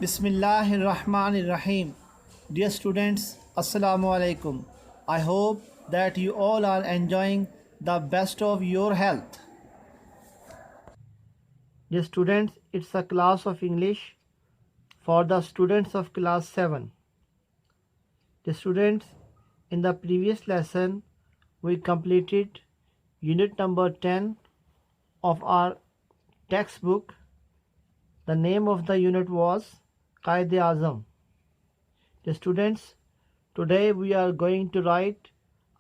Bismillahirrahmanirrahim. Dear students, Assalamu alaikum. I hope that you all are enjoying the best of your health. Dear students, it's a class of English for the students of class 7. Dear students, in the previous lesson, we completed unit number 10 of our textbook. The name of the unit was Qaid-e-Azam. The students, today we are going to write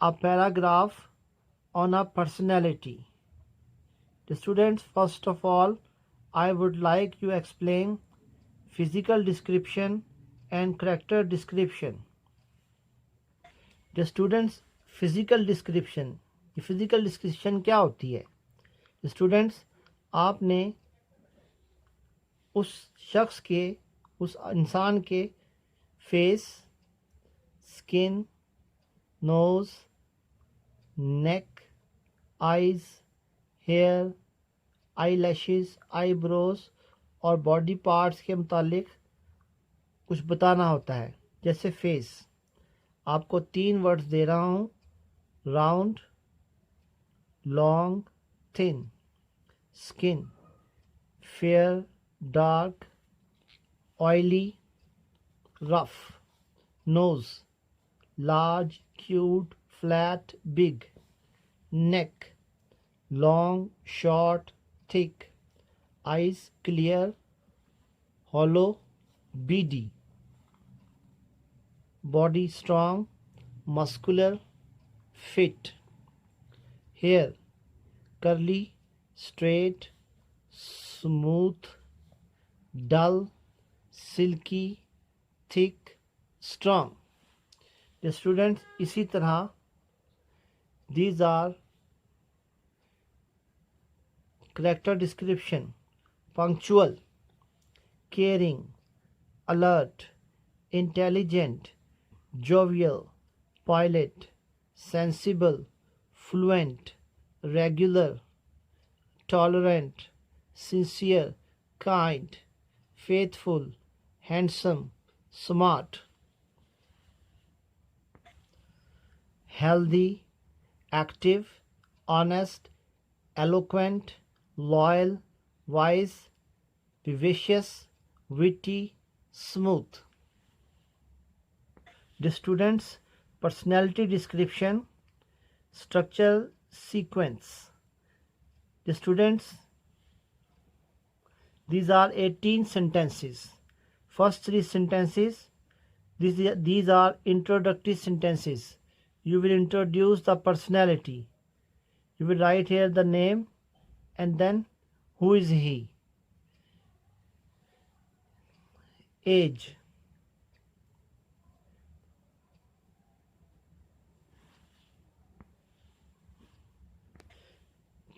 a paragraph on a personality. The students, first of all, I would like to explain physical description and character description. The students, physical description. physical description क्या होती है? The students, आपने उस शख्स के, उस इंसान के फेस, स्किन, नोज़, नेक, eyes, hair, eye lashes, eyebrows और बॉडी पार्ट्स के मुतालिक कुछ बताना होता है. जैसे फेस, आपको 3 वर्ड्स दे रहा हूँ: round, long, thin. Skin, fair, dark, oily, rough. Nose, large, cute, flat, big. Neck, long, short, thick. Eyes, clear, hollow, beady. Body, strong, muscular, fit. Hair, curly, straight, smooth, dull, silky, thick, strong. The students, इसी तरह these are character description: punctual, caring, alert, intelligent, jovial, pilot, sensible, fluent, regular, tolerant, sincere, kind, faithful, handsome, smart. Healthy, active, honest, eloquent, loyal, wise, vivacious, witty, smooth. The students, personality description, structure, sequence. The students, these are 18 sentences. First 3 sentences, these are introductory sentences. You will introduce the personality. You will write here the name and then who is he. Age,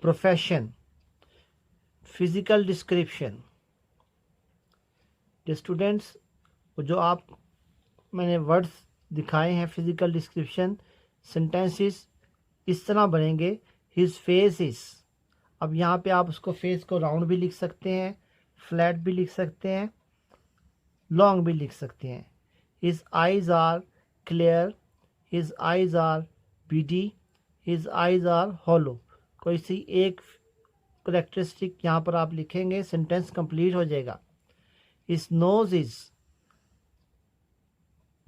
profession, physical description. The students, जो आप मैंने words दिखाए हैं physical description, sentences इस तरह बनेंगे: his face is. अब यहाँ पे आप उसको फेस को राउंड भी लिख सकते हैं, फ्लैट भी लिख सकते हैं, लॉन्ग भी लिख सकते हैं. His eyes are clear, his eyes are beady, his eyes are hollow. कोई सी एक करेक्टरिस्टिक यहाँ पर आप लिखेंगे, सेंटेंस कंप्लीट हो जाएगा. इस नोज इज़,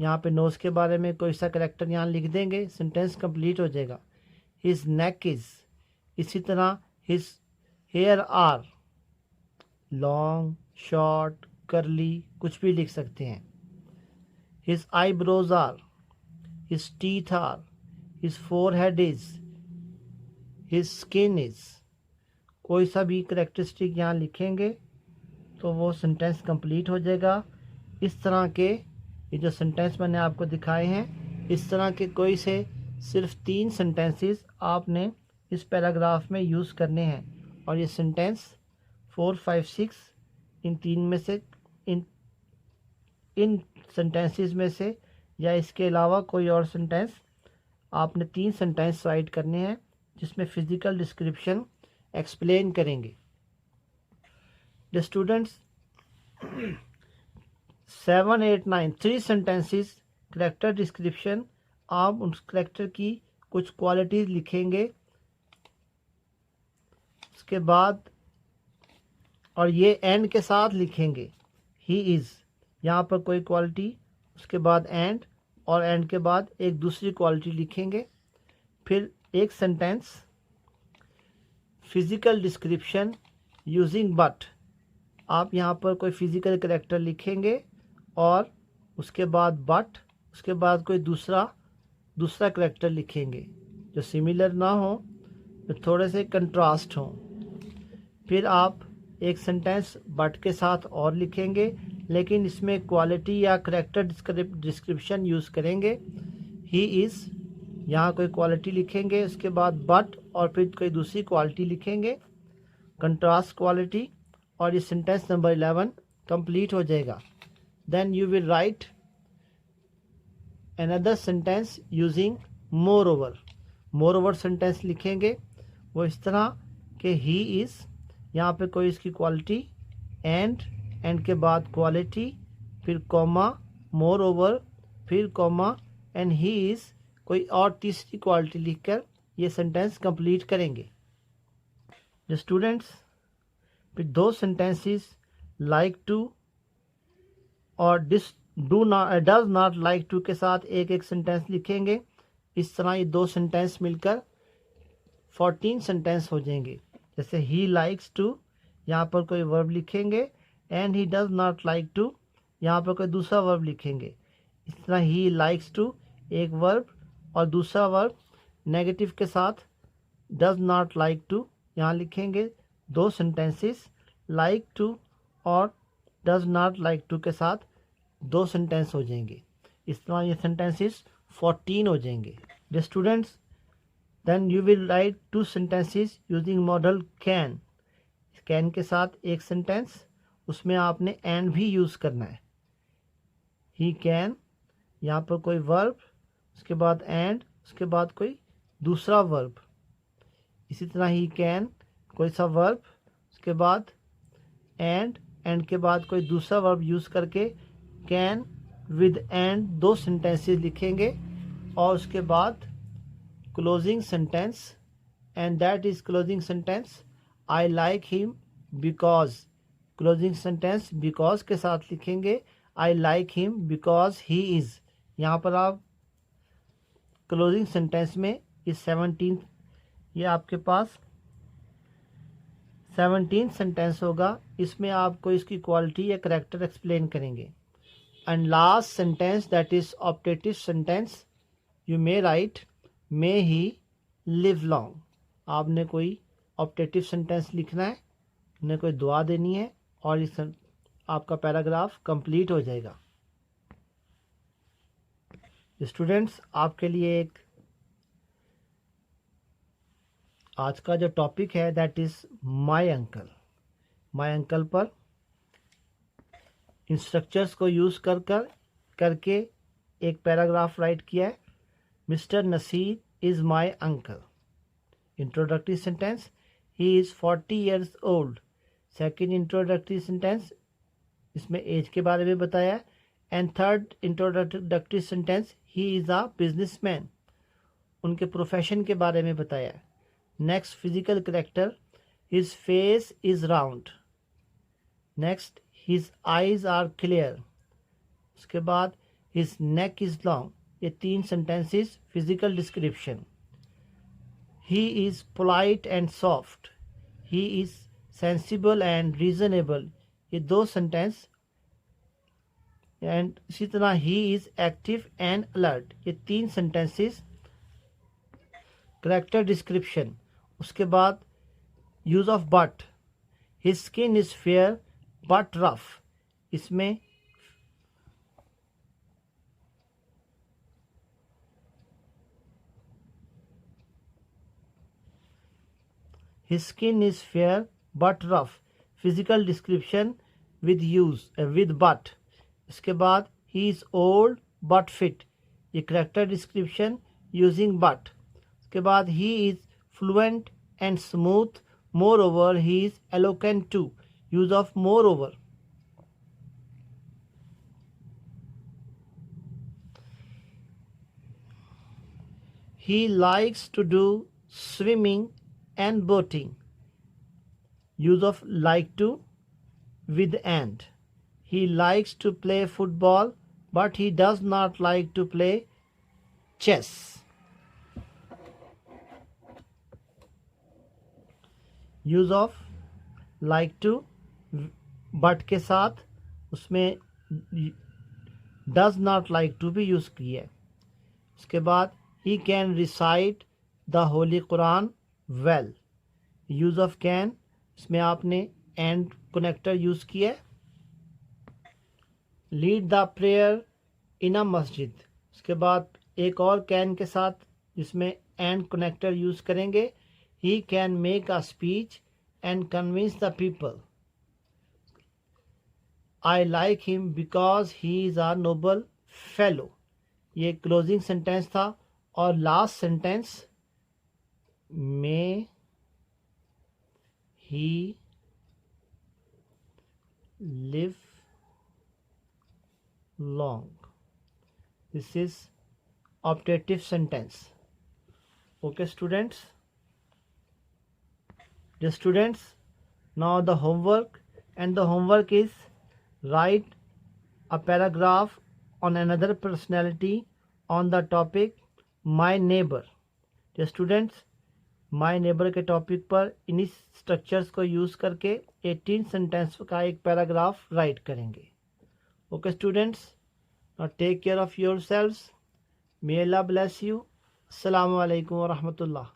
यहाँ पे नोज़ के बारे में कोई सा करेक्टर यहाँ लिख देंगे, सेंटेंस कंप्लीट हो जाएगा. His neck is. इसी तरह his hair are long, short, curly, कुछ भी लिख सकते हैं. His eyebrows are, his teeth are, his forehead is, his skin is. कोई सा भी करेक्टरिस्टिक यहाँ लिखेंगे तो वो सेंटेंस कंप्लीट हो जाएगा. इस तरह के ये जो सेंटेंस मैंने आपको दिखाए हैं, इस तरह के कोई से सिर्फ 3 सेंटेंसेस आपने इस पैराग्राफ में यूज़ करने हैं. और ये सेंटेंस 4, 5, 6 इन 3 में से इन सेंटेंसेस में से या इसके अलावा कोई और सेंटेंस आपने 3 सेंटेंस राइट करने हैं जिसमें फ़िज़िकल डिस्क्रिप्शन एक्सप्लेन करेंगे. The students, 7, 8, 9 3 sentences character description. आप उस करेक्टर की कुछ क्वालिटीज लिखेंगे, उसके बाद और ये एंड के साथ लिखेंगे। ही इज़, यहाँ पर कोई क्वालिटी, उसके बाद एंड, और एंड के बाद एक दूसरी क्वालिटी लिखेंगे। फिर एक sentence physical description using but. आप यहाँ पर कोई फिजिकल करेक्टर लिखेंगे और उसके बाद बट, उसके बाद कोई दूसरा करेक्टर लिखेंगे जो सिमिलर ना हो, जो थोड़े से कंट्रास्ट हो। फिर आप एक सेंटेंस बट के साथ और लिखेंगे, लेकिन इसमें क्वालिटी या करेक्टर डिस्क्रिप्शन यूज़ करेंगे। ही इज़, यहाँ कोई क्वालिटी लिखेंगे, उसके बाद बट और फिर कोई दूसरी क्वालिटी लिखेंगे, कंट्रास्ट क्वालिटी, और ये सेंटेंस नंबर 11 कंप्लीट हो जाएगा। Then you will write another sentence using moreover sentence लिखेंगे। वो इस तरह के ही इज़, यहाँ पे कोई इसकी क्वालिटी, एंड के बाद क्वालिटी, फिर कॉमा, मोर ओवर, फिर कॉमा, एंड ही इज़, कोई और तीसरी क्वालिटी लिखकर ये सेंटेंस कंप्लीट करेंगे। जो स्टूडेंट्स फिर दो सेंटेंसेस लाइक टू और डज नॉट लाइक टू के साथ एक एक सेंटेंस लिखेंगे। इस तरह ये दो सेंटेंस मिलकर 14 सेंटेंस हो जाएंगे। जैसे ही लाइक्स टू, यहाँ पर कोई वर्ब लिखेंगे, and he does not like to, यहाँ पर कोई दूसरा वर्ब लिखेंगे। इस तरह ही लाइक्स टू एक वर्ब और दूसरा वर्ब नेगेटिव के साथ डज नॉट लाइक टू यहाँ लिखेंगे। दो सेंटेंसेस लाइक टू और डज नॉट लाइक टू के साथ दो सेंटेंस हो जाएंगे। इस तरह ये सेंटेंसेस 14 हो जाएंगे। The students then you will write 2 sentences using modal can के साथ एक सेंटेंस, उसमें आपने एंड भी यूज़ करना है। ही कैन, यहाँ पर कोई वर्ब, उसके बाद एंड, उसके बाद कोई दूसरा वर्ब। इसी तरह ही कैन, कोई सा वर्ब, उसके बाद एंड के बाद कोई दूसरा वर्ब यूज़ करके कैन विद एंड दो सेंटेंसेस लिखेंगे, और उसके बाद closing sentence, and that is closing sentence I like him because. Closing sentence because के साथ लिखेंगे, I like him because he is. यहाँ पर आप क्लोजिंग सेंटेंस में इस 17, ये आपके पास 17 सेंटेंस होगा, इसमें आपको इसकी क्वालिटी या करेक्टर एक्सप्लेन करेंगे। And last sentence that is optative sentence you may right may he live long. आपने कोई ऑप्टेटिव सेंटेंस लिखना है, उन्हें कोई दुआ देनी है, और इस आपका पैराग्राफ कंप्लीट हो जाएगा। स्टूडेंट्स, आपके लिए एक आज का जो टॉपिक है दैट इज़ माय अंकल पर इन स्ट्रक्चर्स को यूज़ करके एक पैराग्राफ राइट किया है। Mister Naseer is my uncle. Introductory sentence, he is 40 years old. Second introductory sentence, इसमें एज के बारे में बताया। And third introductory sentence, he is a businessman, उनके प्रोफेशन के बारे में बताया। Next physical character, his face is round. Next his eyes are clear. उसके बाद हिज नेक इज लॉन्ग। ये 3 sentences physical description. He is polite and soft. He is sensible and reasonable, ये 2 sentence. And इसी तरह he is active and alert, ये 3 sentences character description. उसके बाद use of but, his skin is fair but rough, इसमें his skin is fair but rough, physical description with but. इसके बाद he is old but fit, ये character description using but. उसके बाद he is fluent and smooth, moreover he is eloquent too, use of moreover. He likes to do swimming and boating. Use of like to with and. He likes to play football, but he does not like to play chess. Use of like to but के साथ उसमें does not like to भी use किया है. उसके बाद he can recite the Holy Quran well. Use of can, इसमें आपने and connector यूज़ किया है. लीड द प्रेयर इन अ मस्जिद. उसके बाद एक और कैन के साथ जिसमें एंड कनेक्टर यूज़ करेंगे. He can make a speech and convince the people. I like him because he is a Nobel fellow. ये क्लोजिंग सेंटेंस था. और last sentence may he live long. This is optative sentence. Okay students. The students, now the homework, and the homework is write a paragraph on another personality on the topic my neighbor. The students, my neighbor के topic पर इन्हीं structures को use करके 18 sentence का एक paragraph right करेंगे. Okay students, now take care of yourselves. May Allah bless you. Assalamu alaikum wa rahmatullah.